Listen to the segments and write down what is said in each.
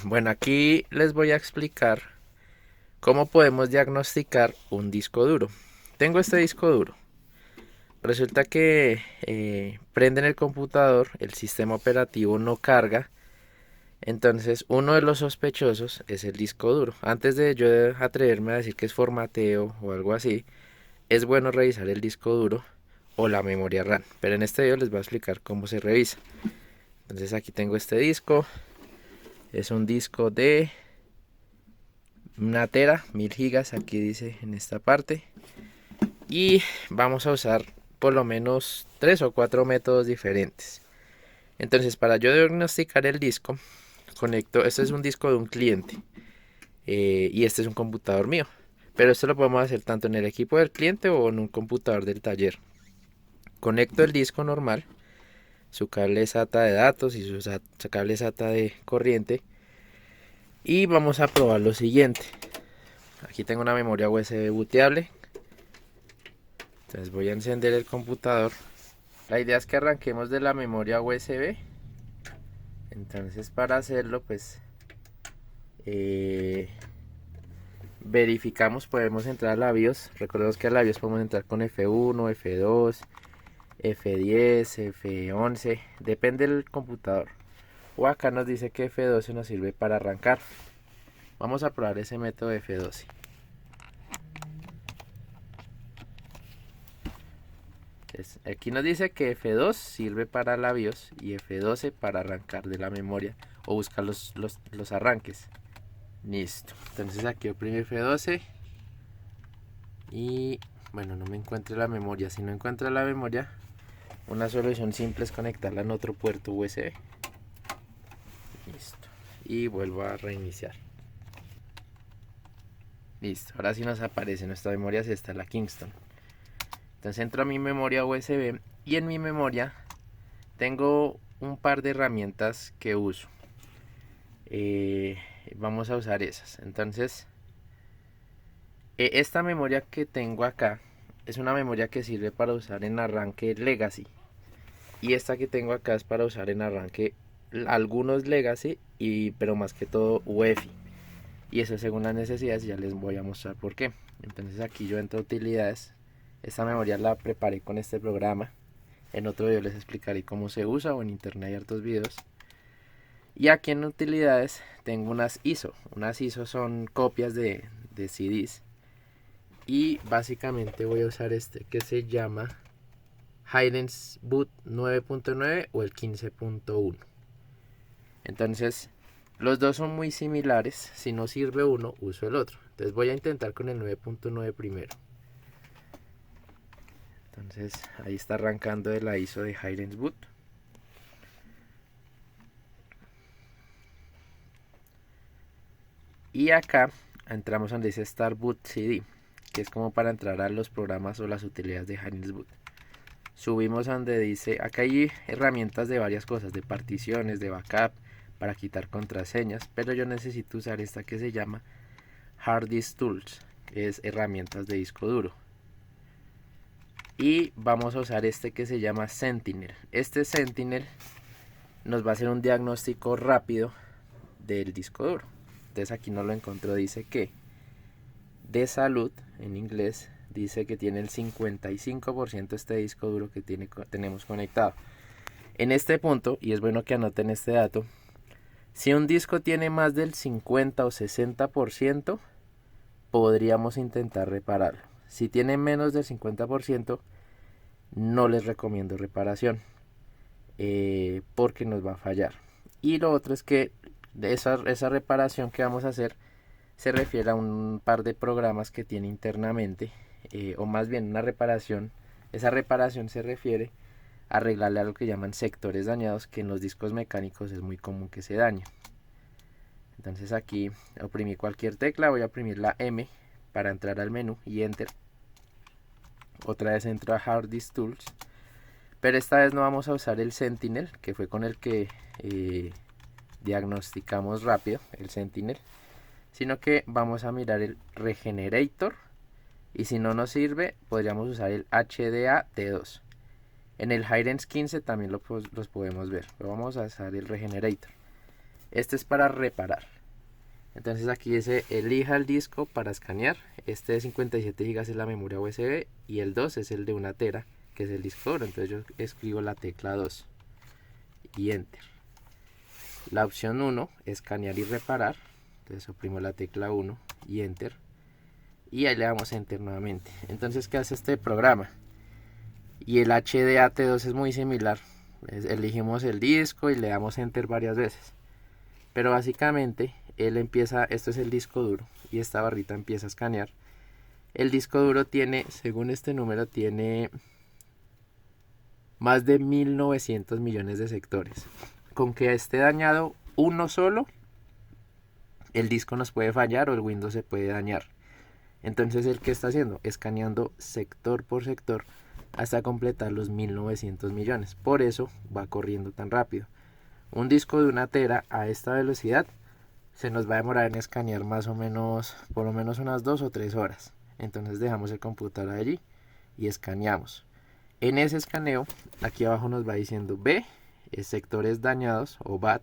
Bueno, aquí les voy a explicar cómo podemos diagnosticar un disco duro. Tengo este disco duro. Resulta que prenden el computador, el sistema operativo no carga. Entonces uno de los sospechosos es el disco duro. Antes de yo atreverme a decir que es formateo o algo así, es bueno revisar el disco duro o la memoria RAM. Pero en este video les voy a explicar cómo se revisa. Entonces aquí tengo este disco. Es un disco de 1 tera, 1000 gigas, aquí dice en esta parte. Y vamos a usar por lo menos 3 o 4 métodos diferentes. Entonces, para yo diagnosticar el disco, conecto, este es un disco de un cliente y este es un computador mío. Pero esto lo podemos hacer tanto en el equipo del cliente o en un computador del taller. Conecto el disco normal, su cable SATA de datos y su cable SATA de corriente. Y vamos a probar lo siguiente. Aquí tengo una memoria USB booteable. Entonces voy a encender el computador. La idea es que arranquemos de la memoria USB. Entonces para hacerlo pues verificamos, podemos entrar a la BIOS. Recordemos que a la BIOS podemos entrar con F1, F2, F10, F11, depende del computador. O acá nos dice que F12 nos sirve para arrancar. Vamos a probar ese método de F12. Aquí nos dice que F2 sirve para la BIOS y F12 para arrancar de la memoria o buscar los arranques. Listo. Entonces aquí oprime F12 y bueno, no me encuentre la memoria. Si no encuentra la memoria, una solución simple es conectarla en otro puerto USB. Listo. Y vuelvo a reiniciar. Listo. Ahora sí nos aparece nuestra memoria, si está la Kingston. Entonces entro a mi memoria USB y en mi memoria tengo un par de herramientas que uso. Vamos a usar esas. Entonces esta memoria que tengo acá es una memoria que sirve para usar en arranque Legacy. Y esta que tengo acá es para usar en arranque algunos Legacy, pero más que todo UEFI. Y eso según las necesidades, ya les voy a mostrar por qué. Entonces aquí yo entro a utilidades. Esta memoria la preparé con este programa. En otro video les explicaré cómo se usa, o en internet hay hartos videos. Y aquí en utilidades tengo unas ISO. Unas ISO son copias de CDs. Y básicamente voy a usar este que se llama Highlands Boot 9.9 o el 15.1. Entonces los dos son muy similares. Si no sirve uno, uso el otro. Entonces voy a intentar con el 9.9 primero. Entonces ahí está arrancando de la ISO de Highlands Boot. Y acá entramos donde dice Start Boot CD, que es como para entrar a los programas o las utilidades de Highlands Boot. Subimos a donde dice, acá hay herramientas de varias cosas, de particiones, de backup, para quitar contraseñas, pero yo necesito usar esta que se llama Hard Disk Tools, que es herramientas de disco duro. Y vamos a usar este que se llama Sentinel. Este Sentinel nos va a hacer un diagnóstico rápido del disco duro. Entonces aquí no lo encontró, dice que de salud, en inglés, dice que tiene el 55% este disco duro que tenemos conectado. En este punto, y es bueno que anoten este dato, si un disco tiene más del 50 o 60%, podríamos intentar repararlo. Si tiene menos del 50%, no les recomiendo reparación, porque nos va a fallar. Y lo otro es que esa reparación que vamos a hacer se refiere a un par de programas que tiene internamente, o más bien una reparación. Esa reparación se refiere a arreglarle a lo que llaman sectores dañados, que en los discos mecánicos es muy común que se dañe. Entonces aquí oprimí cualquier tecla, voy a oprimir la M para entrar al menú y Enter. Otra vez entro a Hard Disk Tools, pero esta vez no vamos a usar el Sentinel, que fue con el que diagnosticamos rápido, el Sentinel, sino que vamos a mirar el Regenerator, y si no nos sirve podríamos usar el HDA T2. En el Highlands 15 también los podemos ver, pero vamos a usar el Regenerator. Este es para reparar. Entonces aquí dice elija el disco para escanear. Este de 57 GB es la memoria USB y el 2 es el de 1 tera, que es el disco duro. Entonces yo escribo la tecla 2 y enter. La opción 1, escanear y reparar. Entonces oprimo la tecla 1 y enter. Y ahí le damos enter nuevamente. Entonces, ¿qué hace este programa? Y el HDAT2 es muy similar. Elegimos el disco y le damos enter varias veces. Pero básicamente él empieza, esto es el disco duro y esta barrita empieza a escanear. El disco duro tiene, según este número, tiene más de 1900 millones de sectores. Con que esté dañado uno solo, el disco nos puede fallar o el Windows se puede dañar. Entonces, ¿el que está haciendo? Escaneando sector por sector hasta completar los 1900 millones. Por eso va corriendo tan rápido. Un disco de 1 tera a esta velocidad se nos va a demorar en escanear más o menos, por lo menos unas 2 o 3 horas. Entonces dejamos el computador allí y escaneamos. En ese escaneo, aquí abajo nos va diciendo B, sectores dañados o BAD,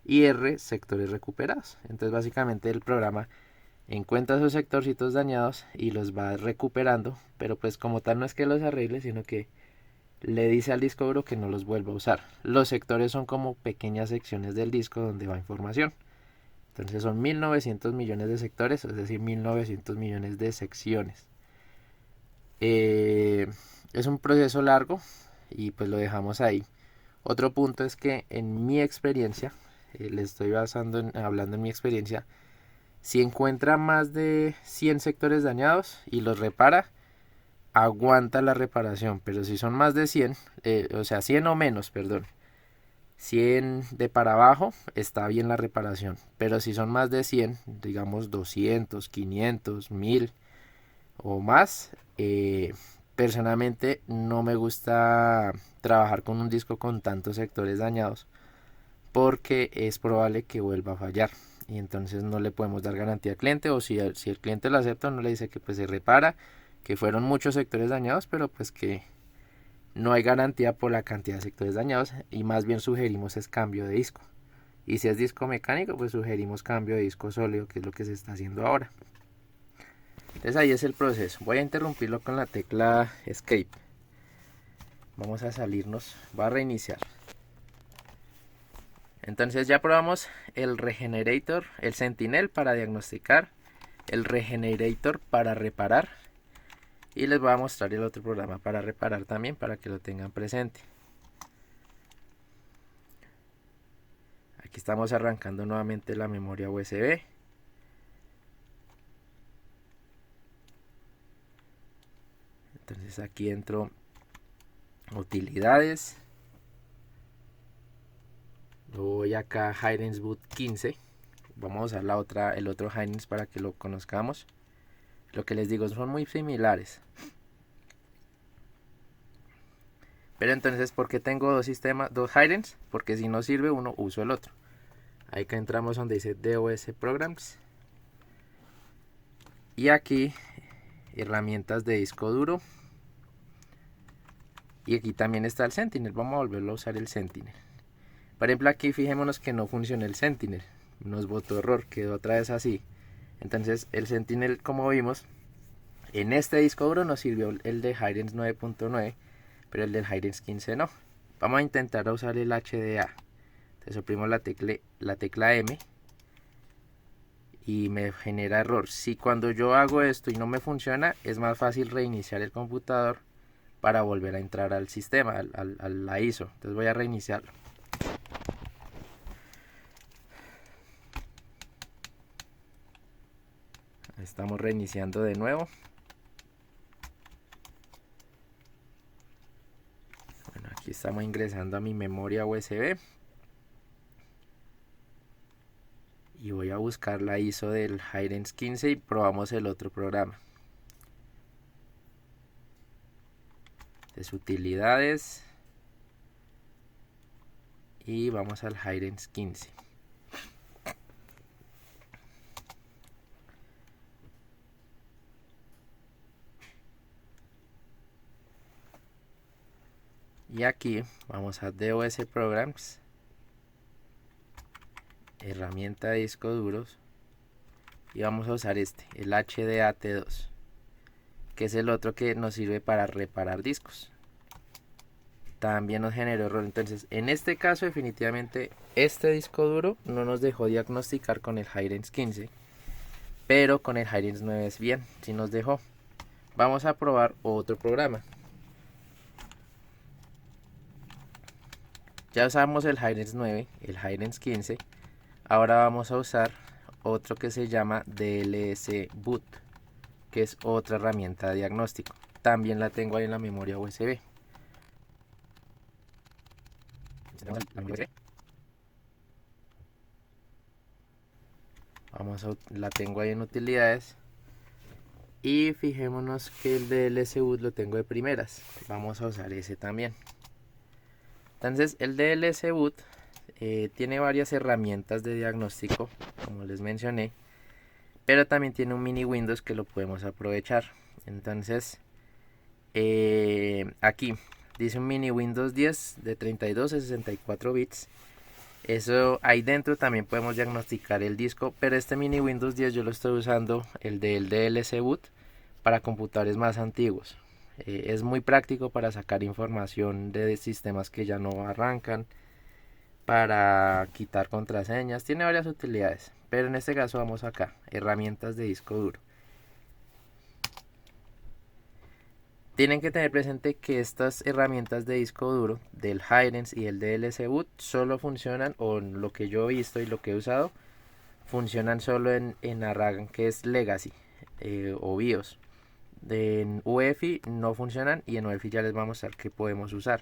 y R, sectores recuperados. Entonces básicamente el programa encuentra esos sectorcitos dañados y los va recuperando, pero pues como tal no es que los arregle, sino que le dice al disco duro que no los vuelva a usar. Los sectores son como pequeñas secciones del disco donde va información. Entonces son 1900 millones de sectores, es decir, 1900 millones de secciones. Es un proceso largo y pues lo dejamos ahí. Otro punto es que en mi experiencia, le estoy hablando en mi experiencia, si encuentra más de 100 sectores dañados y los repara, aguanta la reparación. Pero si son más de 100, o sea 100 o menos, perdón, 100 de para abajo, está bien la reparación. Pero si son más de 100, digamos 200, 500, 1000 o más, personalmente no me gusta trabajar con un disco con tantos sectores dañados, porque es probable que vuelva a fallar. Y entonces no le podemos dar garantía al cliente, o si el cliente lo acepta, no le dice que pues se repara, que fueron muchos sectores dañados, pero pues que no hay garantía por la cantidad de sectores dañados, y más bien sugerimos es cambio de disco. Y si es disco mecánico, pues sugerimos cambio de disco sólido, que es lo que se está haciendo ahora. Entonces ahí es el proceso. Voy a interrumpirlo con la tecla Escape. Vamos a salirnos, va a reiniciar. Entonces ya probamos el Regenerator, el Sentinel para diagnosticar, el Regenerator para reparar, y les voy a mostrar el otro programa para reparar también, para que lo tengan presente. Aquí estamos arrancando nuevamente la memoria USB. Entonces aquí entro utilidades. Voy acá a Hirens Boot 15. Vamos a usar el otro Hirens para que lo conozcamos. Lo que les digo, son muy similares. Pero entonces, ¿por qué tengo dos Hirens? Porque si no sirve uno, uso el otro. Ahí que entramos donde dice DOS Programs. Y aquí, herramientas de disco duro. Y aquí también está el Sentinel. Vamos a volverlo a usar el Sentinel. Por ejemplo, aquí fijémonos que no funciona el Sentinel. Nos botó error, quedó otra vez así. Entonces, el Sentinel, como vimos, en este disco duro nos sirvió el de Hirens 9.9, pero el del Hirens 15 no. Vamos a intentar usar el HDA. Entonces oprimo la tecla M y me genera error. Si cuando yo hago esto y no me funciona, es más fácil reiniciar el computador para volver a entrar al sistema, a la ISO. Entonces voy a reiniciarlo. Estamos reiniciando de nuevo. Bueno, aquí estamos ingresando a mi memoria USB. Y voy a buscar la ISO del Hirens 15 y probamos el otro programa. Es utilidades. Y vamos al Hirens 15. Y aquí vamos a DOS Programs. herramienta de disco duros, y vamos a usar el HDAT2, que es el otro que nos sirve para reparar discos. También nos generó error. Entonces en este caso definitivamente este disco duro no nos dejó diagnosticar con el Hiren's 15, pero con el Hiren's 9 es bien, sí nos dejó. Vamos a probar otro programa. Ya usamos el Hiren's 9, el Hiren's 15. Ahora vamos a usar otro que se llama DLS Boot, que es otra herramienta de diagnóstico. También la tengo ahí en la memoria USB. La tengo ahí en utilidades. Y fijémonos que el DLS Boot lo tengo de primeras. Vamos a usar ese también. Entonces el DLS Boot tiene varias herramientas de diagnóstico, como les mencioné, pero también tiene un mini Windows que lo podemos aprovechar. Entonces aquí dice un mini Windows 10 de 32 a 64 bits. Eso ahí dentro también podemos diagnosticar el disco, pero este mini Windows 10 yo lo estoy usando, el del DLS Boot, para computadores más antiguos. Es muy práctico para sacar información de sistemas que ya no arrancan, para quitar contraseñas, tiene varias utilidades, pero en este caso vamos acá, herramientas de disco duro. Tienen que tener presente que estas herramientas de disco duro del Hiren's y el DLS Boot solo funcionan, o lo que yo he visto y lo que he usado, funcionan solo en ARRAM, que es Legacy o BIOS. En UEFI no funcionan, y en UEFI ya les vamos a mostrar que podemos usar.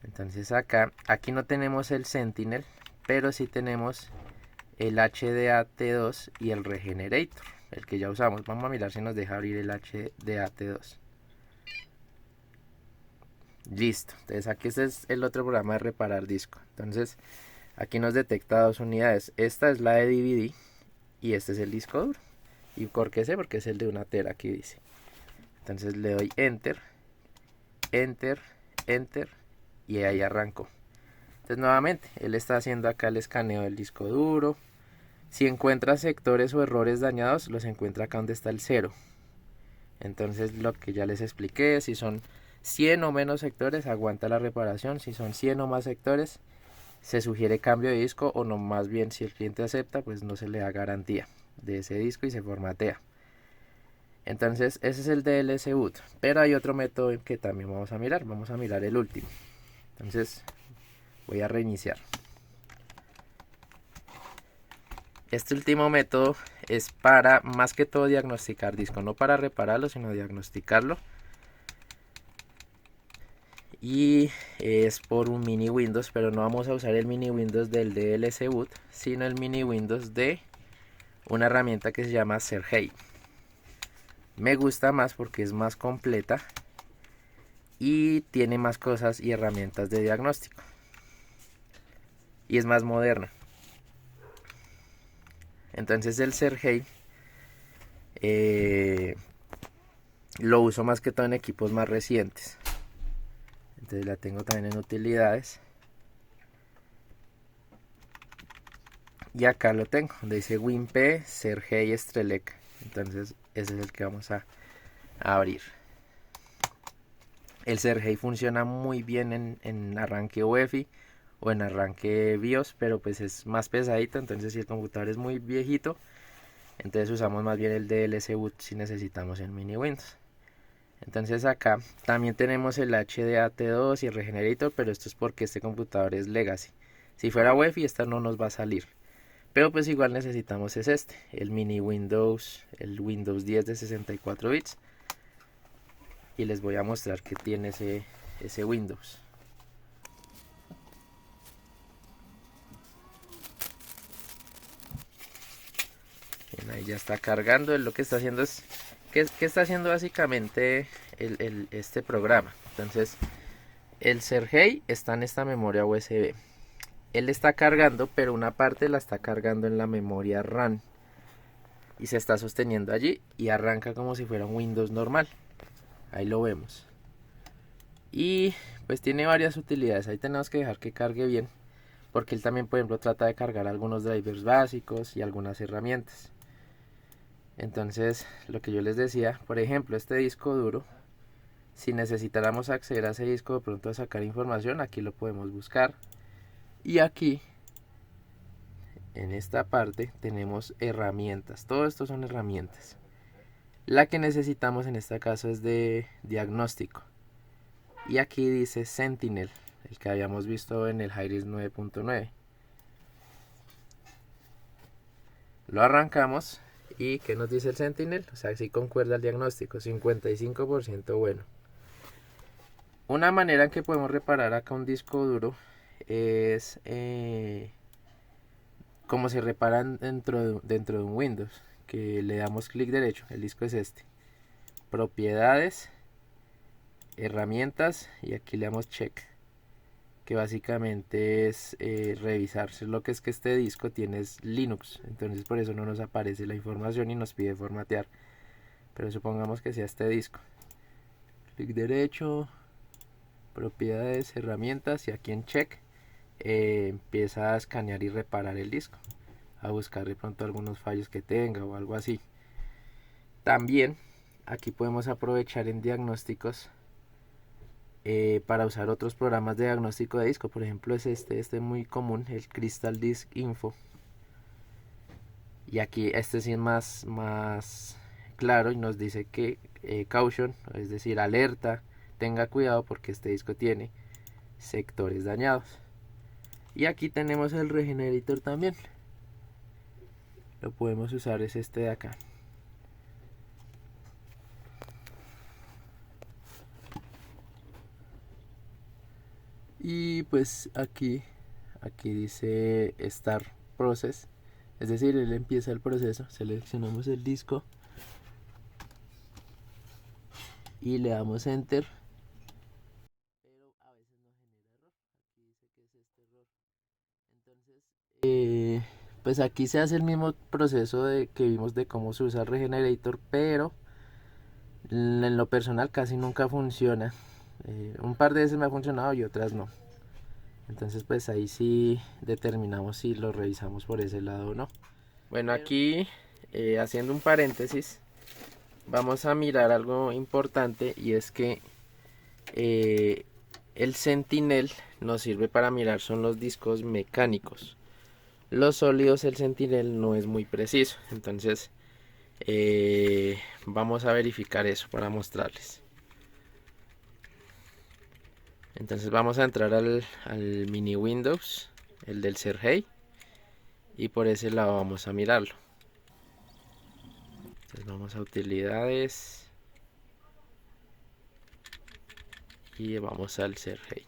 Entonces aquí no tenemos el Sentinel, pero sí tenemos el HDAT2 y el Regenerator, el que ya usamos. Vamos a mirar si nos deja abrir el HDAT2. Listo. Entonces aquí este es el otro programa de reparar disco. Entonces aquí nos detecta dos unidades. Esta es la de DVD y este es el disco duro. ¿Y por qué sé? Porque es el de 1 tera, aquí dice. Entonces le doy Enter, Enter, Enter, y ahí arrancó. Entonces nuevamente él está haciendo acá el escaneo del disco duro. Si encuentra sectores o errores dañados, los encuentra acá donde está el 0. Entonces lo que ya les expliqué, si son 100 o menos sectores, aguanta la reparación. Si son 100 o más sectores, se sugiere cambio de disco, o no, más bien si el cliente acepta, pues no se le da garantía de ese disco y se formatea. Entonces ese es el DLS Boot, pero hay otro método que también vamos a mirar. Vamos a mirar el último. Entonces voy a reiniciar. Este último método es para más que todo diagnosticar disco, no para repararlo, sino diagnosticarlo. Y es por un mini Windows, pero no vamos a usar el mini Windows del DLS Boot, sino el mini Windows de una herramienta que se llama Sergey. Me gusta más porque es más completa y tiene más cosas y herramientas de diagnóstico, y es más moderna. Entonces el Sergey lo uso más que todo en equipos más recientes. Entonces la tengo también en utilidades. Y acá lo tengo, donde dice WinP Sergey Strelec. Entonces ese es el que vamos a abrir. El Sergey funciona muy bien en arranque UEFI o en arranque BIOS, pero pues es más pesadito. Entonces si el computador es muy viejito, entonces usamos más bien el DLS Boot si necesitamos el mini Windows. Entonces acá también tenemos el HDAT2 y el Regenerator, pero esto es porque este computador es Legacy. Si fuera UEFI esta no nos va a salir, pero pues igual necesitamos el mini Windows, el Windows 10 de 64 bits. Y les voy a mostrar que tiene ese Windows. Bien, ahí ya está cargando. Lo que está haciendo es ¿qué está haciendo básicamente este programa? Entonces el Sergey está en esta memoria USB. Él está cargando, pero una parte la está cargando en la memoria RAM y se está sosteniendo allí, y arranca como si fuera un Windows normal. Ahí lo vemos. Y pues tiene varias utilidades. Ahí tenemos que dejar que cargue bien, porque él también, por ejemplo, trata de cargar algunos drivers básicos y algunas herramientas. Entonces, lo que yo les decía, por ejemplo, este disco duro, si necesitáramos acceder a ese disco de pronto a sacar información, aquí lo podemos buscar. Y aquí, en esta parte, tenemos herramientas. Todo esto son herramientas. La que necesitamos en este caso es de diagnóstico. Y aquí dice Sentinel, el que habíamos visto en el Hi-Res 9.9. Lo arrancamos y ¿qué nos dice el Sentinel? O sea, si concuerda el diagnóstico, 55% bueno. Una manera en que podemos reparar acá un disco duro es como se reparan dentro de un Windows, que le damos clic derecho, el disco es este, propiedades, herramientas, y aquí le damos check, que básicamente es revisar. Lo que es que este disco tiene es Linux, entonces por eso no nos aparece la información y nos pide formatear, pero supongamos que sea este disco, clic derecho, propiedades, herramientas, y aquí en check empieza a escanear y reparar el disco, a buscar de pronto algunos fallos que tenga o algo así. También aquí podemos aprovechar en diagnósticos para usar otros programas de diagnóstico de disco. Por ejemplo es este muy común, el Crystal Disk Info, y aquí este sí es más claro y nos dice que caution, es decir, alerta, tenga cuidado porque este disco tiene sectores dañados. Y aquí tenemos el Regenerator también, lo podemos usar, es este de acá. Y pues aquí dice Start Process, es decir, él empieza el proceso. Seleccionamos el disco y le damos Enter. Pero a veces no genera error. Aquí dice que es este error. Entonces, pues aquí se hace el mismo proceso que vimos de cómo se usa el Regenerator, pero en lo personal casi nunca funciona. Un par de veces me ha funcionado y otras no. Entonces pues ahí sí determinamos si lo revisamos por ese lado o no. Bueno, aquí haciendo un paréntesis, vamos a mirar algo importante, y es que el Sentinel nos sirve para mirar son los discos mecánicos. Los sólidos, el Sentinel no es muy preciso, entonces vamos a verificar eso para mostrarles. Entonces vamos a entrar al mini Windows, el del Sergey, y por ese lado vamos a mirarlo. Entonces vamos a utilidades y vamos al Sergey.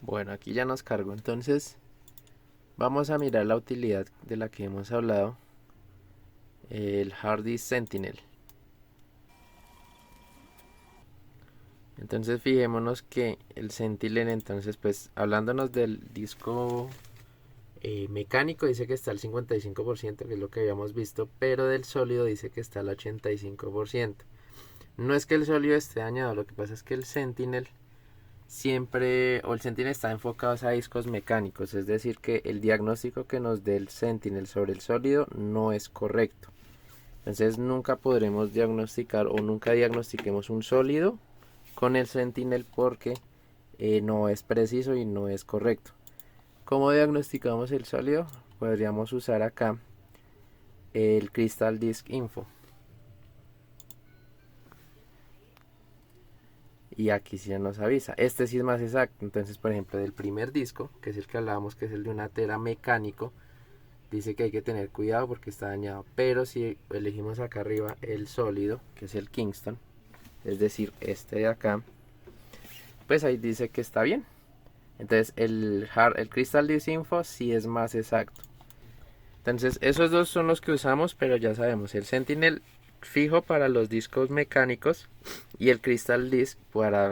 Bueno, aquí ya nos cargó, entonces vamos a mirar la utilidad de la que hemos hablado, el Hard Disk Sentinel. Entonces fijémonos que el Sentinel, entonces pues hablándonos del disco mecánico, dice que está al 55%, que es lo que habíamos visto, pero del sólido dice que está al 85%. No es que el sólido esté dañado, lo que pasa es que el Sentinel el Sentinel está enfocado a discos mecánicos, es decir que el diagnóstico que nos dé el Sentinel sobre el sólido no es correcto. Entonces nunca podremos diagnosticar o nunca diagnostiquemos un sólido con el Sentinel porque no es preciso y no es correcto. ¿Cómo diagnosticamos el sólido? Podríamos usar acá el Crystal Disk Info. Y aquí sí nos avisa. Este sí es más exacto. Entonces, por ejemplo, del primer disco, que es el que hablábamos, que es el de una tera mecánico, dice que hay que tener cuidado porque está dañado. Pero si elegimos acá arriba el sólido, que es el Kingston, es decir, este de acá, pues ahí dice que está bien. Entonces el Crystal Disk Info sí es más exacto. Entonces esos dos son los que usamos, pero ya sabemos, el Sentinel fijo para los discos mecánicos y el Crystal Disk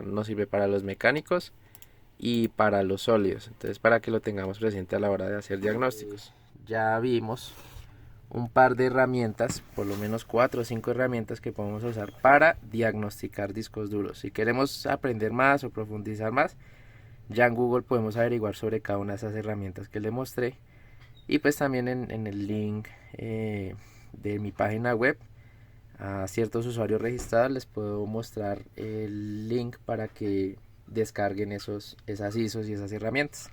nos sirve para los mecánicos y para los sólidos. Entonces para que lo tengamos presente a la hora de hacer diagnósticos. Ya vimos un par de herramientas, por lo menos 4 o 5 herramientas que podemos usar para diagnosticar discos duros. Si queremos aprender más o profundizar más, ya en Google podemos averiguar sobre cada una de esas herramientas que le mostré. Y pues también en el link de mi página web, a ciertos usuarios registrados les puedo mostrar el link para que descarguen esas ISOs y esas herramientas.